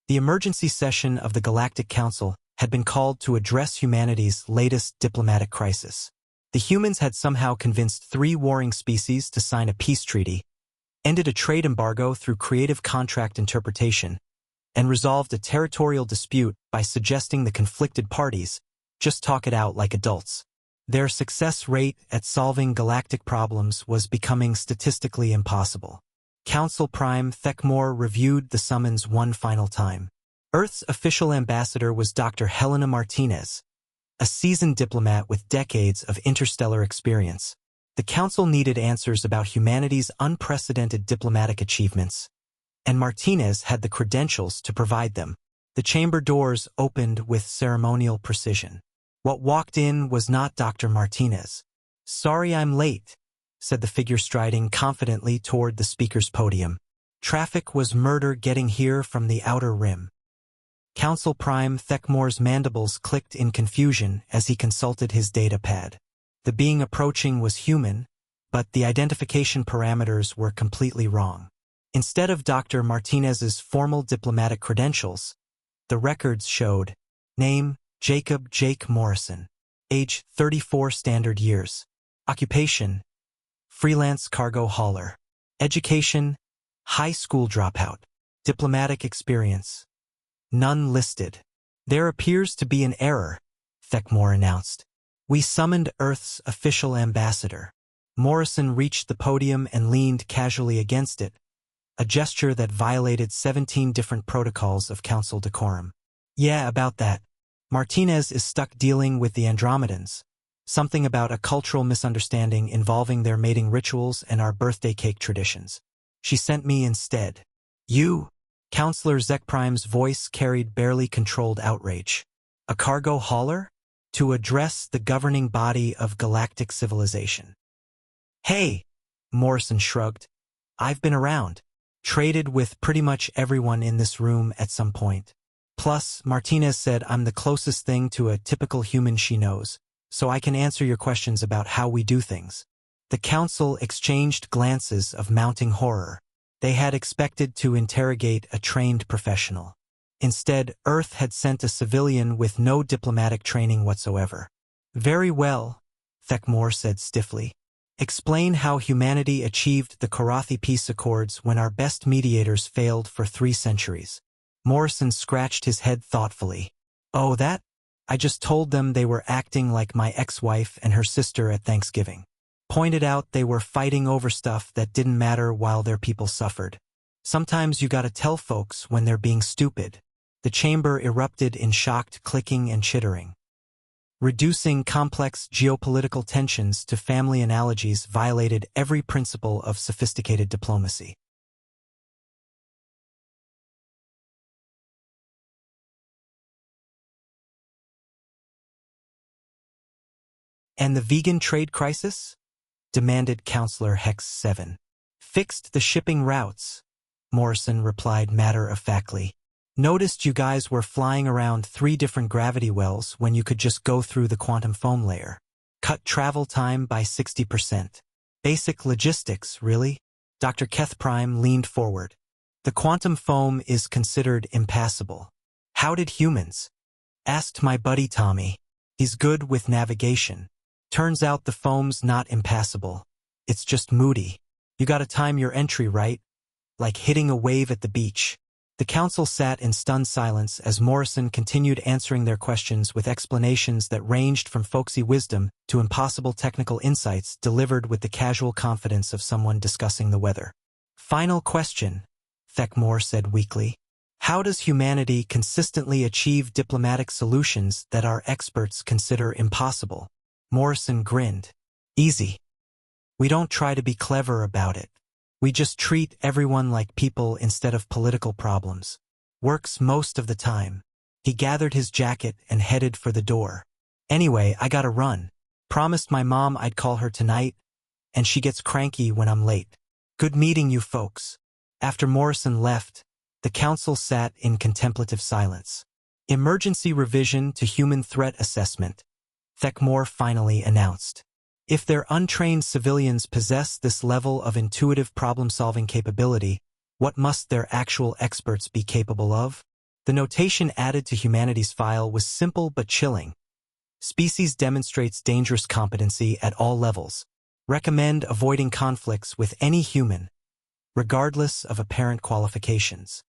The emergency session of the Galactic Council had been called to address humanity's latest diplomatic crisis. The humans had somehow convinced 3 warring species to sign a peace treaty, ended a trade embargo through creative contract interpretation, and resolved a territorial dispute by suggesting the conflicted parties just talk it out like adults. Their success rate at solving galactic problems was becoming statistically impossible. Council Prime Thekmor reviewed the summons one final time. Earth's official ambassador was Dr. Helena Martinez, a seasoned diplomat with decades of interstellar experience. The Council needed answers about humanity's unprecedented diplomatic achievements, and Martinez had the credentials to provide them. The chamber doors opened with ceremonial precision. What walked in was not Dr. Martinez. "Sorry I'm late," said the figure striding confidently toward the speaker's podium. "Traffic was murder getting here from the outer rim." Council Prime Thekmor's mandibles clicked in confusion as he consulted his data pad. The being approaching was human, but the identification parameters were completely wrong. Instead of Dr. Martinez's formal diplomatic credentials, the records showed name, Jacob Jake Morrison, age 34 standard years, occupation, freelance cargo hauler, education, high school dropout, diplomatic experience, none listed. "There appears to be an error," Thekmor announced. "We summoned Earth's official ambassador." Morrison reached the podium and leaned casually against it, a gesture that violated 17 different protocols of council decorum. "Yeah, about that. Martinez is stuck dealing with the Andromedans. Something about a cultural misunderstanding involving their mating rituals and our birthday cake traditions. She sent me instead." "You?" Counselor Zekprime's voice carried barely controlled outrage. "A cargo hauler? To address the governing body of galactic civilization." "Hey," Morrison shrugged. "I've been around. Traded with pretty much everyone in this room at some point. Plus, Martinez said I'm the closest thing to a typical human she knows, so I can answer your questions about how we do things." The council exchanged glances of mounting horror. They had expected to interrogate a trained professional. Instead, Earth had sent a civilian with no diplomatic training whatsoever. "Very well," Thekmor said stiffly. "Explain how humanity achieved the Korathi peace accords when our best mediators failed for 3 centuries. Morrison scratched his head thoughtfully. "Oh, that? I just told them they were acting like my ex-wife and her sister at Thanksgiving. Pointed out they were fighting over stuff that didn't matter while their people suffered. Sometimes you gotta tell folks when they're being stupid." The chamber erupted in shocked clicking and chittering. Reducing complex geopolitical tensions to family analogies violated every principle of sophisticated diplomacy. "And the vegan trade crisis?" demanded Counselor Hex 7. "Fixed the shipping routes," Morrison replied matter-of-factly. "Noticed you guys were flying around 3 different gravity wells when you could just go through the quantum foam layer. Cut travel time by 60%. Basic logistics, really?" Dr. Keth Prime leaned forward. "The quantum foam is considered impassable." "How did humans?" asked my buddy Tommy. "He's good with navigation. Turns out the foam's not impassable. It's just moody. You gotta time your entry right, like hitting a wave at the beach." The council sat in stunned silence as Morrison continued answering their questions with explanations that ranged from folksy wisdom to impossible technical insights delivered with the casual confidence of someone discussing the weather. "Final question," Thekmor said weakly. "How does humanity consistently achieve diplomatic solutions that our experts consider impossible?" Morrison grinned. "Easy. We don't try to be clever about it. We just treat everyone like people instead of political problems. Works most of the time." He gathered his jacket and headed for the door. "Anyway, I gotta run. Promised my mom I'd call her tonight, and she gets cranky when I'm late. Good meeting you folks." After Morrison left, the council sat in contemplative silence. "Emergency revision to human threat assessment," Thekmor finally announced. "If their untrained civilians possess this level of intuitive problem-solving capability, what must their actual experts be capable of?" The notation added to humanity's file was simple but chilling. Species demonstrates dangerous competency at all levels. Recommend avoiding conflicts with any human, regardless of apparent qualifications.